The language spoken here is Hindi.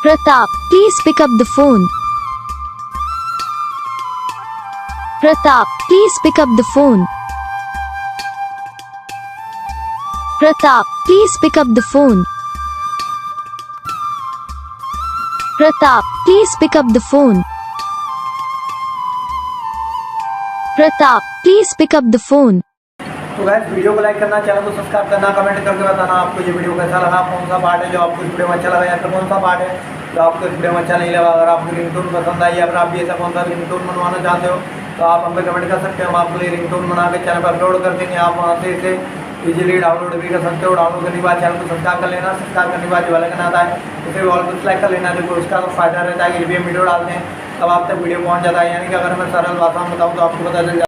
Pratap, please pick up the phone. Pratap, please pick up the phone. Pratap, please pick up the phone. Pratap, please pick up the phone. Pratap, please pick up the phone. तो गाइस वीडियो को लाइक करना, चैनल को सब्सक्राइब करना, कमेंट करके बताना आपको ये वीडियो कैसा लगा, कौन सा पार्ट है जो आपको इस वीडियो में अच्छा लगा या फिर कौन सा पार्ट है जो आपको इस वीडियो में अच्छा नहीं लगा। अगर आपको रिंगटोन पसंद आई या फिर आप भी ऐसा कौन सा रिंगटोन बनवाना चाहते हो तो आप हमें कमेंट कर सकते हो। हम आपके लिए रिंगटोन बना के चैनल पर अपलोड कर देंगे। आप वहाँ से इसे इजीली डाउनलोड भी कर सकते हो। डाउनलोड करने के बाद चैनल को सब्सक्राइब कर लेना। सब्सक्राइब करने के बाद जो वाला करना आता है उसे ऑल पर सेलेक्ट कर लेना। देखो उसका तो फायदा रहता है कि जब भी हम वीडियो डालते हैं तब आप तक वीडियो पहुँच जाता है। यानी कि अगर मैं सरल भाषा में बताऊँ तो आपको पता चल जाए।